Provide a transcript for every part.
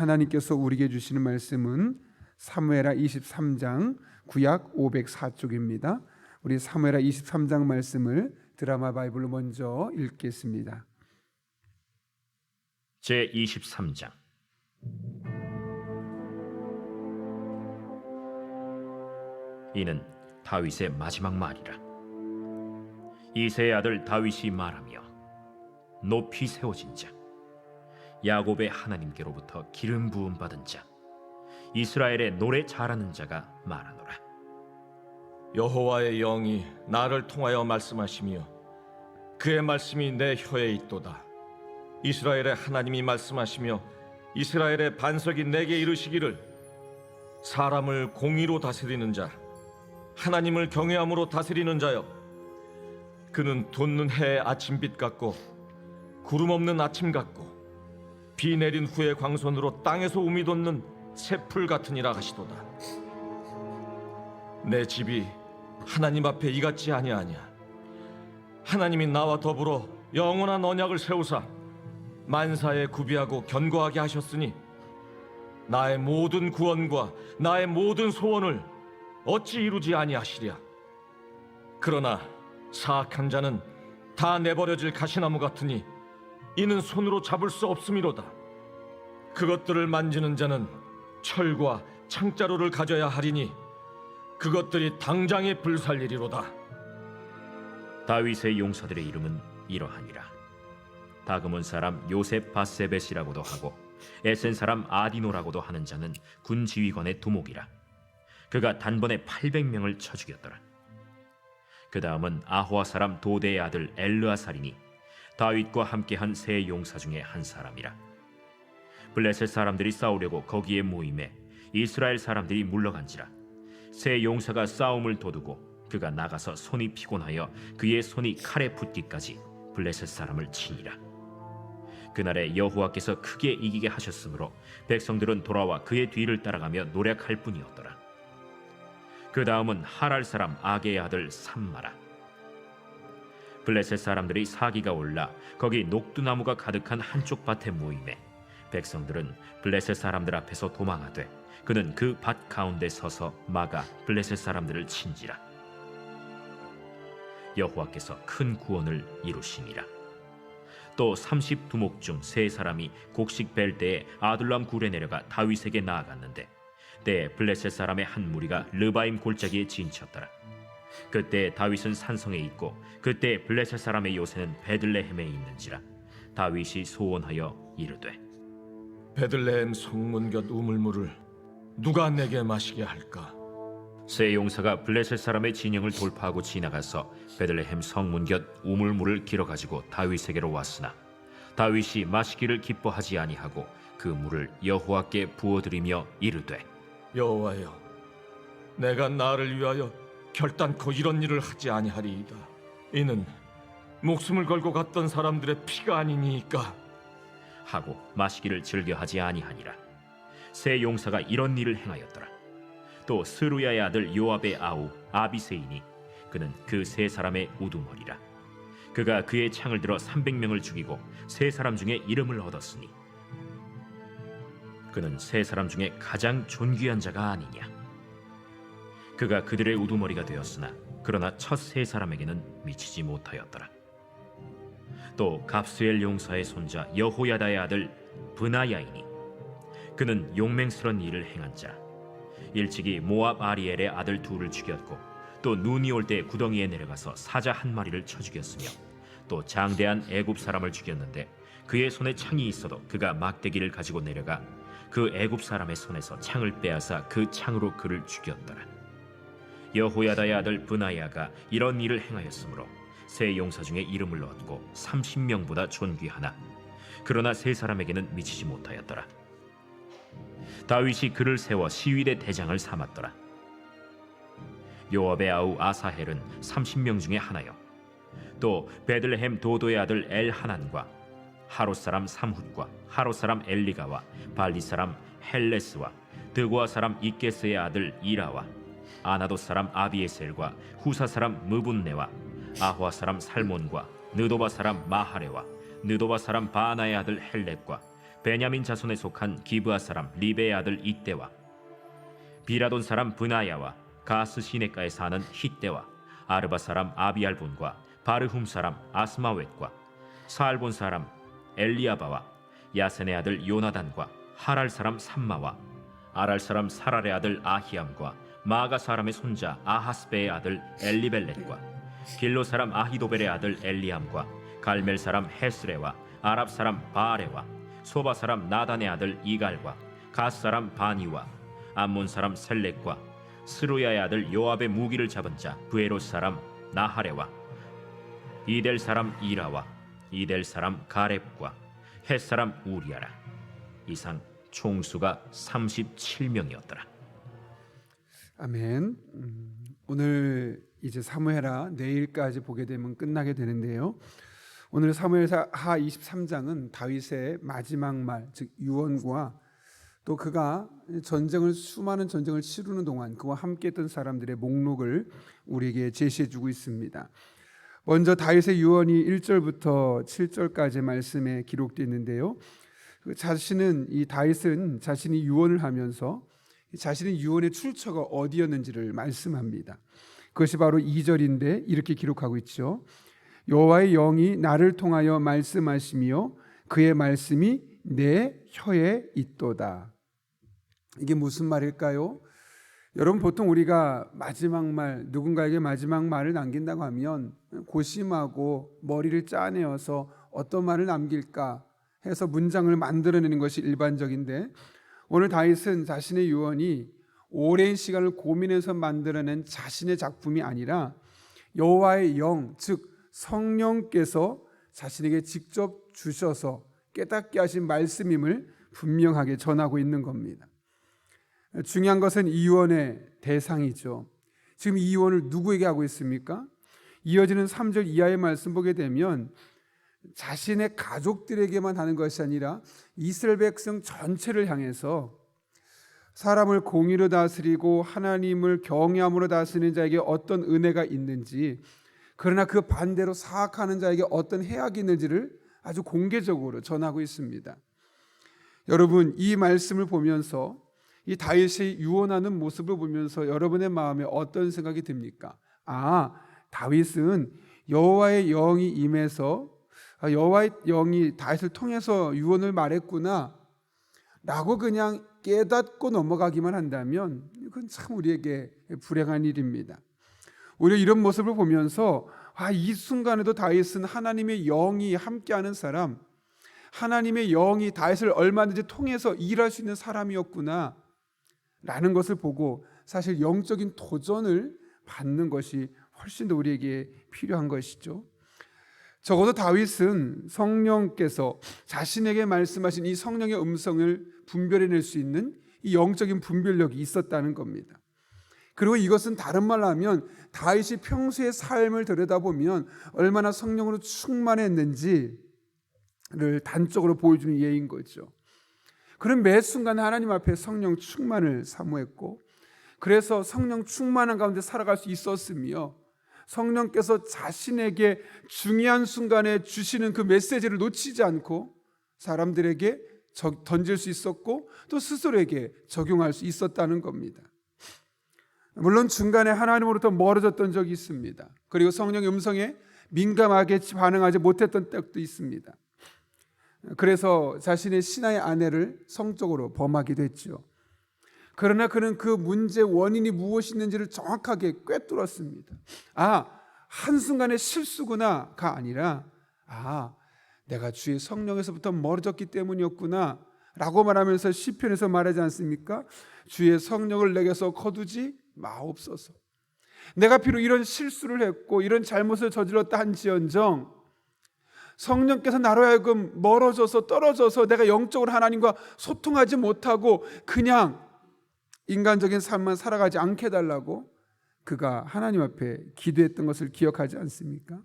하나님께서 우리에게 주시는 말씀은 사무엘하 23장 구약 504쪽입니다. 우리 사무엘하 23장 말씀을 드라마 바이블로 먼저 읽겠습니다. 제23장. 이는 다윗의 마지막 말이라. 이새의 아들 다윗이 말하며 높이 세워진 자, 야곱의 하나님께로부터 기름 부음 받은 자, 이스라엘의 노래 잘하는 자가 말하노라. 여호와의 영이 나를 통하여 말씀하시며 그의 말씀이 내 혀에 있도다. 이스라엘의 하나님이 말씀하시며 이스라엘의 반석이 내게 이르시기를, 사람을 공의로 다스리는 자, 하나님을 경외함으로 다스리는 자여, 그는 돋는 해의 아침빛 같고 구름 없는 아침 같고 비 내린 후의 광선으로 땅에서 우미 돋는 새풀 같으니라 하시도다. 내 집이 하나님 앞에 이같지 아니하냐. 하나님이 나와 더불어 영원한 언약을 세우사 만사에 구비하고 견고하게 하셨으니 나의 모든 구원과 나의 모든 소원을 어찌 이루지 아니하시랴. 그러나 사악한 자는 다 내버려질 가시나무 같으니 이는 손으로 잡을 수 없음이로다. 그것들을 만지는 자는 철과 창자루를 가져야 하리니 그것들이 당장에 불살리리로다. 다윗의 용사들의 이름은 이러하니라. 다그몬 사람 요셉 바세벳이라고도 하고 에센 사람 아디노라고도 하는 자는 군 지휘관의 두목이라. 그가 단번에 800명을 쳐 죽였더라. 그 다음은 아호아 사람 도대의 아들 엘르아살이니 다윗과 함께한 세 용사 중에 한 사람이라. 블레셋 사람들이 싸우려고 거기에 모임에 이스라엘 사람들이 물러간지라. 세 용사가 싸움을 도두고 그가 나가서 손이 피곤하여 그의 손이 칼에 붙기까지 블레셋 사람을 치니라. 그날에 여호와께서 크게 이기게 하셨으므로 백성들은 돌아와 그의 뒤를 따라가며 노력할 뿐이었더라. 그 다음은 하랄 사람 아게의 아들 삼마라. 블레셋 사람들이 사기가 올라 거기 녹두나무가 가득한 한쪽 밭에 모임에 백성들은 블레셋 사람들 앞에서 도망하되 그는 그 밭 가운데 서서 막아 블레셋 사람들을 친지라. 여호와께서 큰 구원을 이루시니라. 또 30두목 중 세 사람이 곡식 벨 때에 아둘람 굴에 내려가 다윗에게 나아갔는데 때에 블레셋 사람의 한 무리가 르바임 골짜기에 진쳤더라. 그때 다윗은 산성에 있고 그때 블레셋 사람의 요새는 베들레헴에 있는지라. 다윗이 소원하여 이르되, 베들레헴 성문 곁 우물물을 누가 내게 마시게 할까? 세 용사가 블레셋 사람의 진영을 돌파하고 지나가서 베들레헴 성문 곁 우물물을 길어가지고 다윗에게로 왔으나 다윗이 마시기를 기뻐하지 아니하고 그 물을 여호와께 부어드리며 이르되, 여호와여, 내가 나를 위하여 결단코 이런 일을 하지 아니하리이다. 이는 목숨을 걸고 갔던 사람들의 피가 아니니까 하고 마시기를 즐겨하지 아니하니라. 세 용사가 이런 일을 행하였더라. 또 스루야의 아들 요압의 아우 아비세이니 그는 그 세 사람의 우두머리라. 그가 그의 창을 들어 300명을 죽이고 세 사람 중에 이름을 얻었으니 그는 세 사람 중에 가장 존귀한 자가 아니냐. 그가 그들의 우두머리가 되었으나 그러나 첫 세 사람에게는 미치지 못하였더라. 또 갑스엘 용사의 손자 여호야다의 아들 브나야이니 그는 용맹스런 일을 행한 자. 일찍이 모압 아리엘의 아들 둘을 죽였고 또 눈이 올 때 구덩이에 내려가서 사자 한 마리를 쳐 죽였으며 또 장대한 애굽 사람을 죽였는데 그의 손에 창이 있어도 그가 막대기를 가지고 내려가 그 애굽 사람의 손에서 창을 빼앗아 그 창으로 그를 죽였더라. 여호야다의 아들 브나야가 이런 일을 행하였으므로 세 용사 중에 이름을 얻고 30명보다 존귀하나 그러나 세 사람에게는 미치지 못하였더라. 다윗이 그를 세워 시위대 대장을 삼았더라. 요압의 아우 아사헬은 30명 중에 하나요. 또 베들레헴 도도의 아들 엘하난과 하롯 사람 삼훗과 하롯 사람 엘리가와 발리 사람 헬레스와 드고아 사람 이게스의 아들 이라와 아나도 사람 아비에셀과 후사 사람 무분네와 아호아 사람 살몬과 느도바 사람 마하레와 느도바 사람 바나의 아들 헬렙과 베냐민 자손에 속한 기브아 사람 리베의 아들 이때와 비라돈 사람 브나야와 가스 시내가에 사는 hit대와 아르바 사람 아비알본과 바르훔 사람 아스마웻과 사알본 사람 엘리아바와 야센의 아들 요나단과 하랄 사람 삼마와 아랄 사람 사랄의 아들 아히암과 마가 사람의 손자 아하스베의 아들 엘리벨렛과 길로 사람 아히도벨의 아들 엘리암과 갈멜 사람 헤스레와 아랍 사람 바아레와 소바 사람 나단의 아들 이갈과 가스 사람 바니와 암몬 사람 셀렉과 스루야의 아들 요압의 무기를 잡은 자 브에롯 사람 나하레와 이델 사람 이라와 이델 사람 가렙과 헷 사람 우리아라. 이상 총수가 37명이었더라. 아멘. 오늘 이제 사무엘하 내일까지 보게 되면 끝나게 되는데요. 오늘 사무엘하 23장은 다윗의 마지막 말, 즉 유언과 또 그가 수많은 전쟁을 치르는 동안 그와 함께했던 사람들의 목록을 우리에게 제시해주고 있습니다. 먼저 다윗의 유언이 1절부터 7절까지 말씀에 기록되어 있는데요. 다윗은 자신이 유언을 하면서 자신의 유언의 출처가 어디였는지를 말씀합니다. 그것이 바로 2절인데 이렇게 기록하고 있죠. 여호와의 영이 나를 통하여 말씀하시며 그의 말씀이 내 혀에 있도다. 이게 무슨 말일까요? 여러분, 보통 우리가 마지막 말, 누군가에게 마지막 말을 남긴다고 하면 고심하고 머리를 짜내어서 어떤 말을 남길까 해서 문장을 만들어내는 것이 일반적인데, 오늘 다윗은 자신의 유언이 오랜 시간을 고민해서 만들어낸 자신의 작품이 아니라 여호와의 영, 즉 성령께서 자신에게 직접 주셔서 깨닫게 하신 말씀임을 분명하게 전하고 있는 겁니다. 중요한 것은 이 유언의 대상이죠. 지금 이 유언을 누구에게 하고 있습니까? 이어지는 3절 이하의 말씀 보게 되면 자신의 가족들에게만 하는 것이 아니라 이스라엘 백성 전체를 향해서 사람을 공의로 다스리고 하나님을 경외함으로 다스리는 자에게 어떤 은혜가 있는지, 그러나 그 반대로 사악하는 자에게 어떤 해악이 있는지를 아주 공개적으로 전하고 있습니다. 여러분, 이 말씀을 보면서 이 다윗이 유언하는 모습을 보면서 여러분의 마음에 어떤 생각이 듭니까? 다윗은 여호와의 영이 임해서 여호와의 영이 다윗을 통해서 유언을 말했구나 라고 그냥 깨닫고 넘어가기만 한다면 이건 참 우리에게 불행한 일입니다. 오히려 이런 모습을 보면서 이 순간에도 다윗은 하나님의 영이 함께하는 사람, 하나님의 영이 다윗을 얼마든지 통해서 일할 수 있는 사람이었구나 라는 것을 보고 사실 영적인 도전을 받는 것이 훨씬 더 우리에게 필요한 것이죠. 적어도 다윗은 성령께서 자신에게 말씀하신 이 성령의 음성을 분별해낼 수 있는 이 영적인 분별력이 있었다는 겁니다. 그리고 이것은 다른 말로 하면 다윗이 평소의 삶을 들여다보면 얼마나 성령으로 충만했는지를 단적으로 보여주는 예인 거죠. 그런 매 순간 하나님 앞에 성령 충만을 사모했고, 그래서 성령 충만한 가운데 살아갈 수 있었으며, 성령께서 자신에게 중요한 순간에 주시는 그 메시지를 놓치지 않고 사람들에게 던질 수 있었고 또 스스로에게 적용할 수 있었다는 겁니다. 물론 중간에 하나님으로부터 멀어졌던 적이 있습니다. 그리고 성령의 음성에 민감하게 반응하지 못했던 때도 있습니다. 그래서 자신의 신하의 아내를 성적으로 범하기도 했죠. 그러나 그는 그 문제의 원인이 무엇이 있는지를 정확하게 꿰뚫었습니다. 한순간의 실수구나가 아니라 내가 주의 성령에서부터 멀어졌기 때문이었구나 라고 말하면서 시편에서 말하지 않습니까? 주의 성령을 내게서 거두지 마옵소서. 내가 비록 이런 실수를 했고 이런 잘못을 저질렀다 한지언정 성령께서 나로 하여금 멀어져서 떨어져서 내가 영적으로 하나님과 소통하지 못하고 그냥 인간적인 삶만 살아가지 않게 해달라고 그가 하나님 앞에 기도했던 것을 기억하지 않습니까?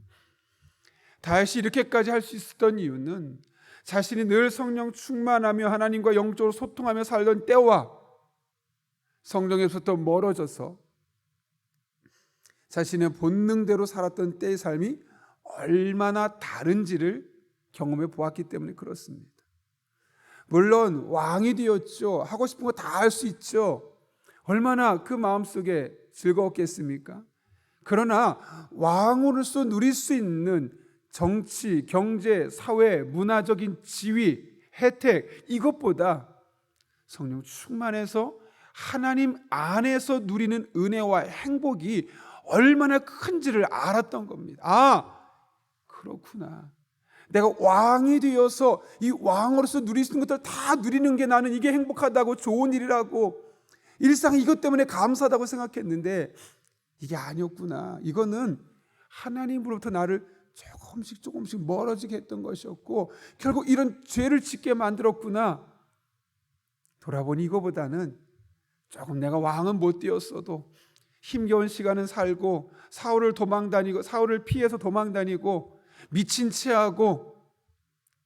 다윗이 이렇게까지 할 수 있었던 이유는 자신이 늘 성령 충만하며 하나님과 영적으로 소통하며 살던 때와 성령에서부터 멀어져서 자신의 본능대로 살았던 때의 삶이 얼마나 다른지를 경험해 보았기 때문에 그렇습니다. 물론 왕이 되었죠. 하고 싶은 거 다 할 수 있죠. 얼마나 그 마음속에 즐거웠겠습니까? 그러나 왕으로서 누릴 수 있는 정치, 경제, 사회, 문화적인 지위, 혜택, 이것보다 성령 충만해서 하나님 안에서 누리는 은혜와 행복이 얼마나 큰지를 알았던 겁니다. 아, 그렇구나. 내가 왕이 되어서 이 왕으로서 누릴 수 있는 것들 다 누리는 게 나는 이게 행복하다고, 좋은 일이라고, 일상 이것 때문에 감사하다고 생각했는데 이게 아니었구나. 이거는 하나님으로부터 나를 조금씩 멀어지게 했던 것이었고 결국 이런 죄를 짓게 만들었구나. 돌아보니 이거보다는 조금 내가 왕은 못 되었어도 힘겨운 시간은 살고 사울을 피해서 도망다니고 미친 채하고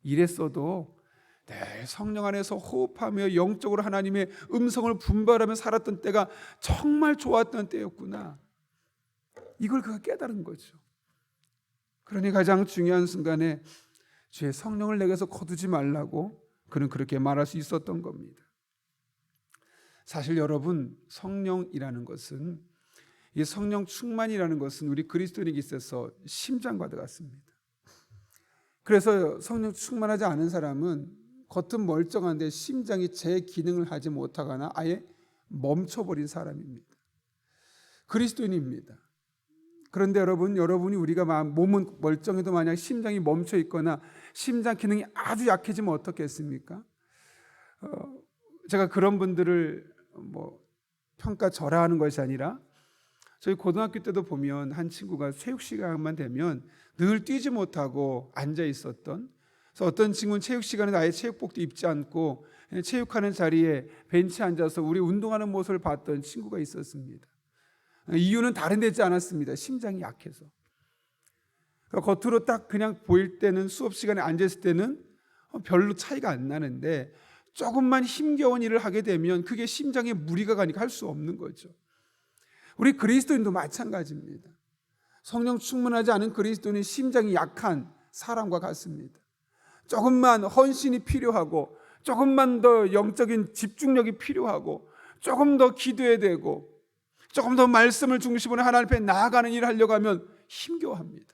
이랬어도 늘 성령 안에서 호흡하며 영적으로 하나님의 음성을 분별하며 살았던 때가 정말 좋았던 때였구나. 이걸 그가 깨달은 거죠. 그러니 가장 중요한 순간에 주의 성령을 내게서 거두지 말라고 그는 그렇게 말할 수 있었던 겁니다. 사실 여러분, 성령이라는 것은, 이 성령 충만이라는 것은 우리 그리스도인에게 있어서 심장과도 같습니다. 그래서 성령 충만하지 않은 사람은 겉은 멀쩡한데 심장이 제 기능을 하지 못하거나 아예 멈춰버린 사람입니다. 그리스도인입니다. 그런데 여러분이 우리가 몸은 멀쩡해도 만약 심장이 멈춰 있거나 심장 기능이 아주 약해지면 어떻겠습니까? 제가 그런 분들을 평가절하하는 것이 아니라 저희 고등학교 때도 보면 한 친구가 체육 시간만 되면 늘 뛰지 못하고 앉아 있었던, 그래서 어떤 친구는 체육 시간에 아예 체육복도 입지 않고 체육하는 자리에 벤치에 앉아서 우리 운동하는 모습을 봤던 친구가 있었습니다. 이유는 다른 데지 않았습니다. 심장이 약해서. 겉으로 딱 그냥 보일 때는, 수업 시간에 앉았을 때는 별로 차이가 안 나는데 조금만 힘겨운 일을 하게 되면 그게 심장에 무리가 가니까 할 수 없는 거죠. 우리 그리스도인도 마찬가지입니다. 성령 충만하지 않은 그리스도인은 심장이 약한 사람과 같습니다. 조금만 헌신이 필요하고 조금만 더 영적인 집중력이 필요하고 조금 더 기도해야 되고 조금 더 말씀을 중심으로 하나님 앞에 나아가는 일을 하려고 하면 힘겨워합니다.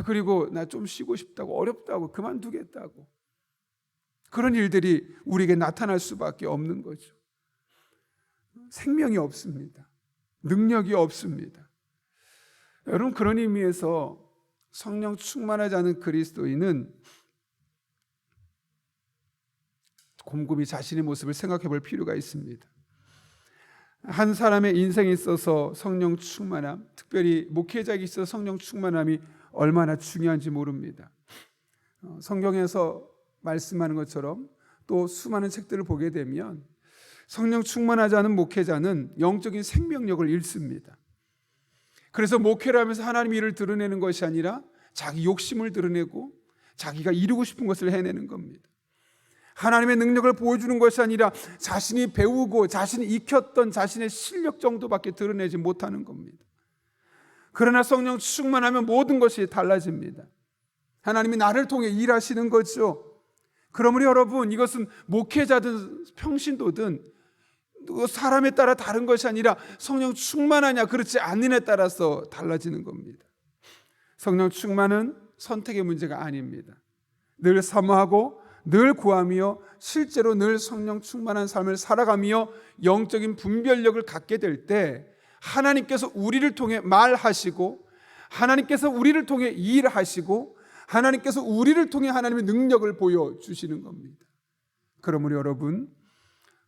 그리고 나 좀 쉬고 싶다고, 어렵다고, 그만두겠다고. 그런 일들이 우리에게 나타날 수밖에 없는 거죠. 생명이 없습니다. 능력이 없습니다. 여러분, 그런 의미에서 성령 충만하지 않은 그리스도인은 곰곰이 자신의 모습을 생각해 볼 필요가 있습니다. 한 사람의 인생에 있어서 성령 충만함, 특별히 목회자에게 있어서 성령 충만함이 얼마나 중요한지 모릅니다. 성경에서 말씀하는 것처럼 또 수많은 책들을 보게 되면 성령 충만하지 않은 목회자는 영적인 생명력을 잃습니다. 그래서 목회를 하면서 하나님의 일을 드러내는 것이 아니라 자기 욕심을 드러내고 자기가 이루고 싶은 것을 해내는 겁니다. 하나님의 능력을 보여주는 것이 아니라 자신이 배우고 자신이 익혔던 자신의 실력 정도밖에 드러내지 못하는 겁니다. 그러나 성령 충만하면 모든 것이 달라집니다. 하나님이 나를 통해 일하시는 거죠. 그러므로 여러분, 이것은 목회자든 평신도든 사람에 따라 다른 것이 아니라 성령 충만하냐 그렇지 않느냐에 따라서 달라지는 겁니다. 성령 충만은 선택의 문제가 아닙니다. 늘 사모하고 늘 구하며 실제로 늘 성령 충만한 삶을 살아가며 영적인 분별력을 갖게 될 때 하나님께서 우리를 통해 말하시고 하나님께서 우리를 통해 일하시고 하나님께서 우리를 통해 하나님의 능력을 보여주시는 겁니다. 그러므로 여러분,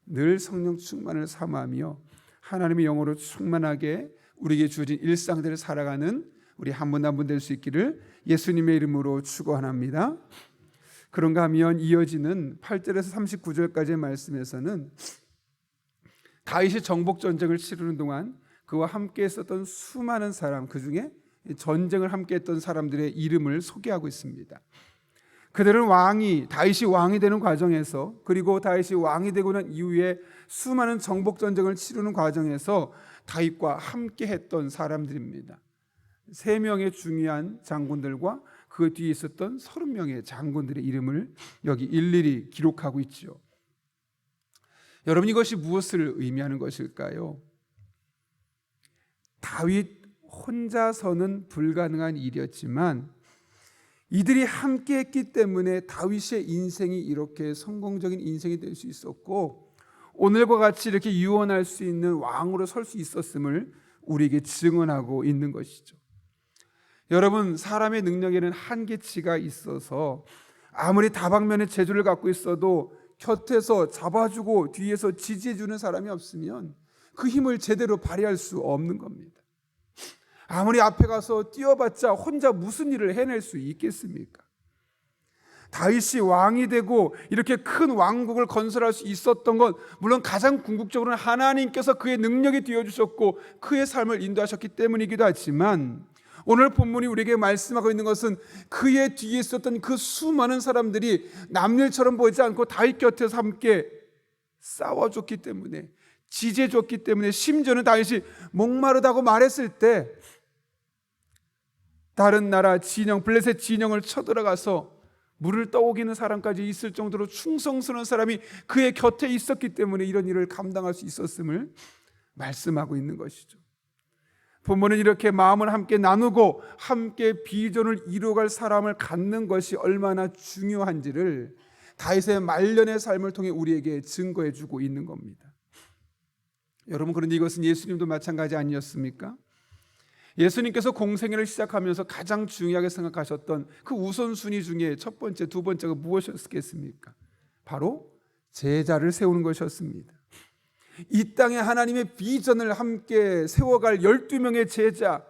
늘 성령 충만을 사모하며 하나님의 영으로 충만하게 우리에게 주어진 일상들을 살아가는 우리 한 분 한 분 될 수 있기를 예수님의 이름으로 축원합니다. 그런가 하면 이어지는 8절에서 39절까지의 말씀에서는 다윗이 정복 전쟁을 치르는 동안 그와 함께 했었던 수많은 사람, 그 중에 전쟁을 함께 했던 사람들의 이름을 소개하고 있습니다. 그들은 다윗이 왕이 되는 과정에서, 그리고 다윗이 왕이 되고 난 이후에 수많은 정복 전쟁을 치르는 과정에서 다윗과 함께 했던 사람들입니다. 3명의 중요한 장군들과 그 그 뒤에 있었던 30명의 장군들의 이름을 여기 일일이 기록하고 있죠. 여러분, 이것이 무엇을 의미하는 것일까요? 다윗 혼자서는 불가능한 일이었지만 이들이 함께 했기 때문에 다윗의 인생이 이렇게 성공적인 인생이 될 수 있었고, 오늘과 같이 이렇게 유언할 수 있는 왕으로 설 수 있었음을 우리에게 증언하고 있는 것이죠. 여러분, 사람의 능력에는 한계치가 있어서 아무리 다방면의 재주를 갖고 있어도 곁에서 잡아주고 뒤에서 지지해주는 사람이 없으면 그 힘을 제대로 발휘할 수 없는 겁니다. 아무리 앞에 가서 뛰어봤자 혼자 무슨 일을 해낼 수 있겠습니까? 다윗이 왕이 되고 이렇게 큰 왕국을 건설할 수 있었던 것, 물론 가장 궁극적으로는 하나님께서 그의 능력이 되어주셨고 그의 삶을 인도하셨기 때문이기도 하지만, 오늘 본문이 우리에게 말씀하고 있는 것은 그의 뒤에 있었던 그 수많은 사람들이 남일처럼 보이지 않고 다윗 곁에서 함께 싸워줬기 때문에, 지지해줬기 때문에, 심지어는 다윗이 목마르다고 말했을 때 다른 나라 진영, 블레셋 진영을 쳐들어가서 물을 떠오기는 사람까지 있을 정도로 충성스러운 사람이 그의 곁에 있었기 때문에 이런 일을 감당할 수 있었음을 말씀하고 있는 것이죠. 본문은 이렇게 마음을 함께 나누고 함께 비전을 이루어갈 사람을 갖는 것이 얼마나 중요한지를 다윗의 말년의 삶을 통해 우리에게 증거해 주고 있는 겁니다. 여러분, 그런데 이것은 예수님도 마찬가지 아니었습니까? 예수님께서 공생애를 시작하면서 가장 중요하게 생각하셨던 그 우선순위 중에 첫 번째, 두 번째가 무엇이었겠습니까? 바로 제자를 세우는 것이었습니다. 이 땅에 하나님의 비전을 함께 세워갈 12명의 제자,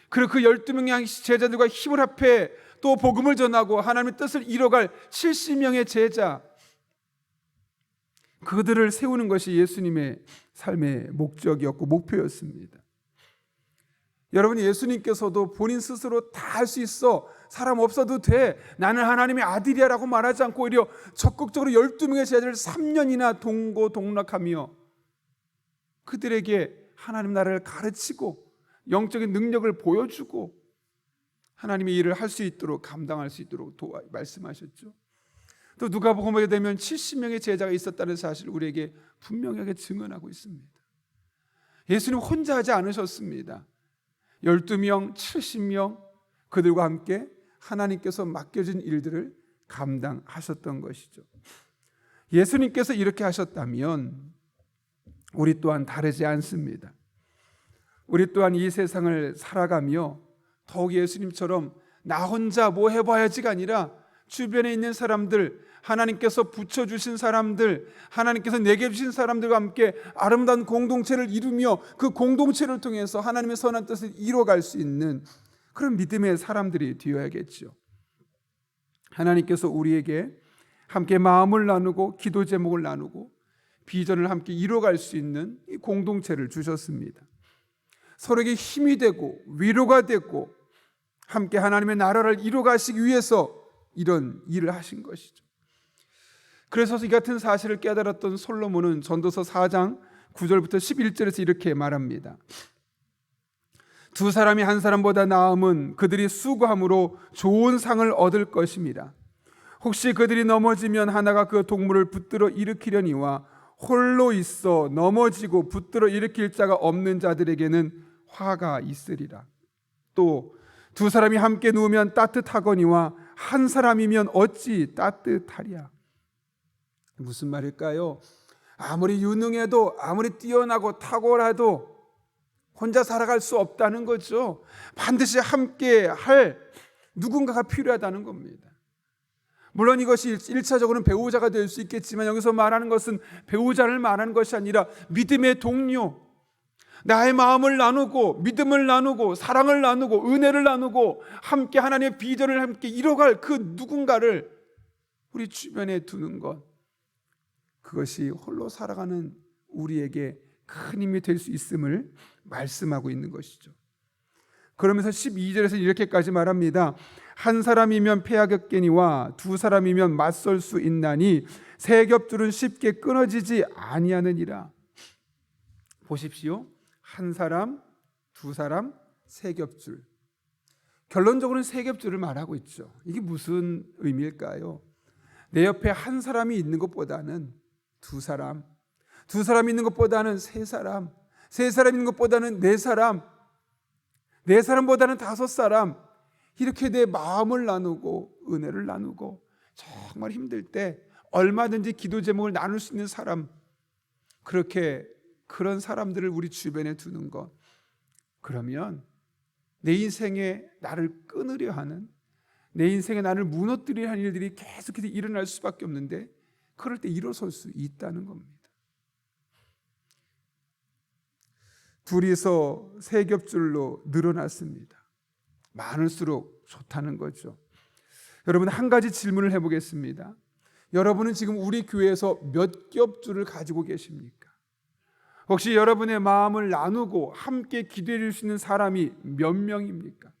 그리고 그 12명의 제자들과 힘을 합해 또 복음을 전하고 하나님의 뜻을 이뤄갈 70명의 제자, 그들을 세우는 것이 예수님의 삶의 목적이었고 목표였습니다. 여러분, 예수님께서도 본인 스스로 다 할 수 있어, 사람 없어도 돼, 나는 하나님의 아들이야 라고 말하지 않고 오히려 적극적으로 12명의 제자들을 3년이나 동고동락하며 그들에게 하나님 나라를 가르치고 영적인 능력을 보여주고 하나님의 일을 할 수 있도록, 감당할 수 있도록 말씀하셨죠. 또 누가복음에 되면 70명의 제자가 있었다는 사실을 우리에게 분명하게 증언하고 있습니다. 예수님 혼자 하지 않으셨습니다. 12명, 70명, 그들과 함께 하나님께서 맡겨진 일들을 감당하셨던 것이죠. 예수님께서 이렇게 하셨다면 우리 또한 다르지 않습니다. 우리 또한 이 세상을 살아가며 더욱 예수님처럼 나 혼자 뭐 해봐야지가 아니라 주변에 있는 사람들, 하나님께서 붙여주신 사람들, 하나님께서 내게 주신 사람들과 함께 아름다운 공동체를 이루며 그 공동체를 통해서 하나님의 선한 뜻을 이뤄갈 수 있는 그런 믿음의 사람들이 되어야겠죠. 하나님께서 우리에게 함께 마음을 나누고 기도 제목을 나누고 비전을 함께 이뤄갈 수 있는 이 공동체를 주셨습니다. 서로에게 힘이 되고 위로가 되고 함께 하나님의 나라를 이뤄가시기 위해서 이런 일을 하신 것이죠. 그래서 이 같은 사실을 깨달았던 솔로몬은 전도서 4장 9절부터 11절에서 이렇게 말합니다. 두 사람이 한 사람보다 나음은 그들이 수고함으로 좋은 상을 얻을 것입니다. 혹시 그들이 넘어지면 하나가 그 동물을 붙들어 일으키려니와 홀로 있어 넘어지고 붙들어 일으킬 자가 없는 자들에게는 화가 있으리라. 또 두 사람이 함께 누우면 따뜻하거니와 한 사람이면 어찌 따뜻하랴. 무슨 말일까요? 아무리 유능해도 아무리 뛰어나고 탁월해도 혼자 살아갈 수 없다는 거죠. 반드시 함께 할 누군가가 필요하다는 겁니다. 물론 이것이 1차적으로는 배우자가 될 수 있겠지만 여기서 말하는 것은 배우자를 말하는 것이 아니라 믿음의 동료, 나의 마음을 나누고 믿음을 나누고 사랑을 나누고 은혜를 나누고 함께 하나님의 비전을 함께 이뤄갈 그 누군가를 우리 주변에 두는 것, 그것이 홀로 살아가는 우리에게 큰 힘이 될 수 있음을 말씀하고 있는 것이죠. 그러면서 12절에서 이렇게까지 말합니다. 한 사람이면 패하겠거니와 두 사람이면 맞설 수 있나니 세 겹줄은 쉽게 끊어지지 아니하느니라. 보십시오. 한 사람, 두 사람, 세 겹줄. 결론적으로는 세 겹줄을 말하고 있죠. 이게 무슨 의미일까요? 내 옆에 한 사람이 있는 것보다는 두 사람, 두 사람 있는 것보다는 세 사람, 세 사람 있는 것보다는 네 사람, 네 사람보다는 다섯 사람, 이렇게 내 마음을 나누고 은혜를 나누고 정말 힘들 때 얼마든지 기도 제목을 나눌 수 있는 사람, 그렇게 그런 사람들을 우리 주변에 두는 것, 그러면 내 인생에 나를 끊으려 하는, 내 인생에 나를 무너뜨리려 하는 일들이 계속해서 일어날 수밖에 없는데 그럴 때 일어설 수 있다는 겁니다. 둘이서 세 겹줄로 늘어났습니다. 많을수록 좋다는 거죠. 여러분, 한 가지 질문을 해보겠습니다. 여러분은 지금 우리 교회에서 몇 겹줄을 가지고 계십니까? 혹시 여러분의 마음을 나누고 함께 기도해 줄 수 있는 사람이 몇 명입니까?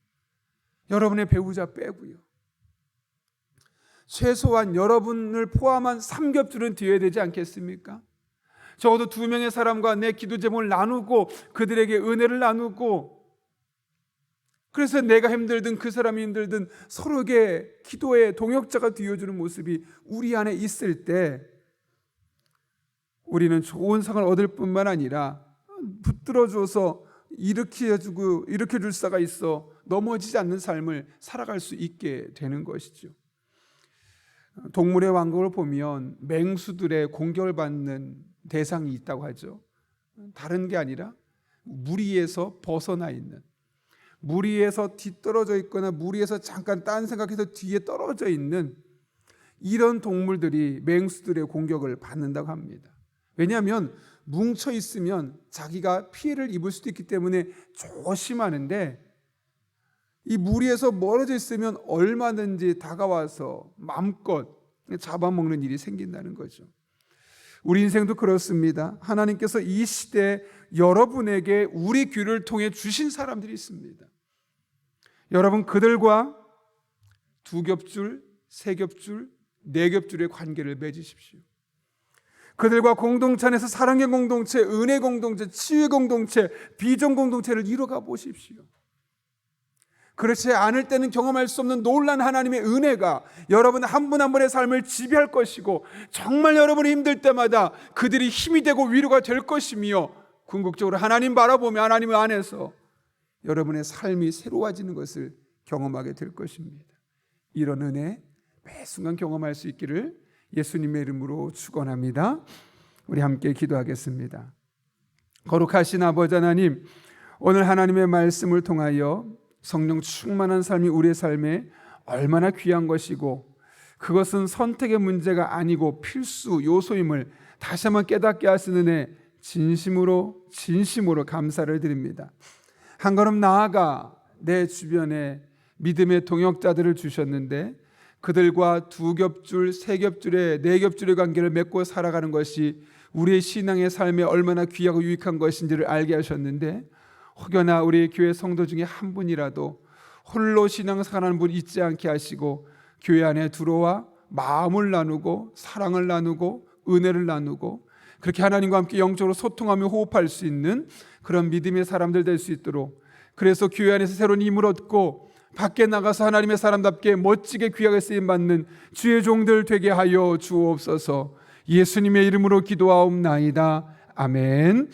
여러분의 배우자 빼고요. 최소한 여러분을 포함한 3겹줄은 되어야 되지 않겠습니까? 적어도 2명의 사람과 내 기도 제목을 나누고 그들에게 은혜를 나누고, 그래서 내가 힘들든 그 사람이 힘들든 서로에게 기도의 동역자가 되어주는 모습이 우리 안에 있을 때 우리는 좋은 상을 얻을 뿐만 아니라 붙들어줘서 일으켜주고 일으켜줄 사가 있어 넘어지지 않는 삶을 살아갈 수 있게 되는 것이죠. 동물의 왕국을 보면 맹수들의 공격을 받는 대상이 있다고 하죠. 다른 게 아니라 무리에서 벗어나 있는, 무리에서 뒤떨어져 있거나 무리에서 잠깐 딴 생각해서 뒤에 떨어져 있는 이런 동물들이 맹수들의 공격을 받는다고 합니다. 왜냐하면 뭉쳐 있으면 자기가 피해를 입을 수도 있기 때문에 조심하는데, 이 무리에서 멀어져 있으면 얼마든지 다가와서 마음껏 잡아먹는 일이 생긴다는 거죠. 우리 인생도 그렇습니다. 하나님께서 이 시대에 여러분에게 우리 귀를 통해 주신 사람들이 있습니다. 여러분, 그들과 2겹줄, 3겹줄, 4겹줄의 관계를 맺으십시오. 그들과 공동체 안에서 사랑의 공동체, 은혜 공동체, 치유의 공동체, 비전 공동체를 이뤄가 보십시오. 그렇지 않을 때는 경험할 수 없는 놀라운 하나님의 은혜가 여러분 한 분 한 분의 삶을 지배할 것이고, 정말 여러분이 힘들 때마다 그들이 힘이 되고 위로가 될 것이며, 궁극적으로 하나님 바라보며 하나님 안에서 여러분의 삶이 새로워지는 것을 경험하게 될 것입니다. 이런 은혜 매 순간 경험할 수 있기를 예수님의 이름으로 축원합니다. 우리 함께 기도하겠습니다. 거룩하신 아버지 하나님, 오늘 하나님의 말씀을 통하여 성령 충만한 삶이 우리의 삶에 얼마나 귀한 것이고, 그것은 선택의 문제가 아니고 필수 요소임을 다시 한번 깨닫게 하시는 은혜 진심으로 감사를 드립니다. 한 걸음 나아가 내 주변에 믿음의 동역자들을 주셨는데 그들과 2겹줄, 3겹줄의 4겹줄의 관계를 맺고 살아가는 것이 우리의 신앙의 삶에 얼마나 귀하고 유익한 것인지를 알게 하셨는데, 혹여나 우리 교회 성도 중에 한 분이라도 홀로 신앙생활하는 분 있지 않게 하시고 교회 안에 들어와 마음을 나누고 사랑을 나누고 은혜를 나누고 그렇게 하나님과 함께 영적으로 소통하며 호흡할 수 있는 그런 믿음의 사람들 될 수 있도록, 그래서 교회 안에서 새로운 힘을 얻고 밖에 나가서 하나님의 사람답게 멋지게 귀하게 쓰임받는 주의 종들 되게 하여 주옵소서. 예수님의 이름으로 기도하옵나이다. 아멘.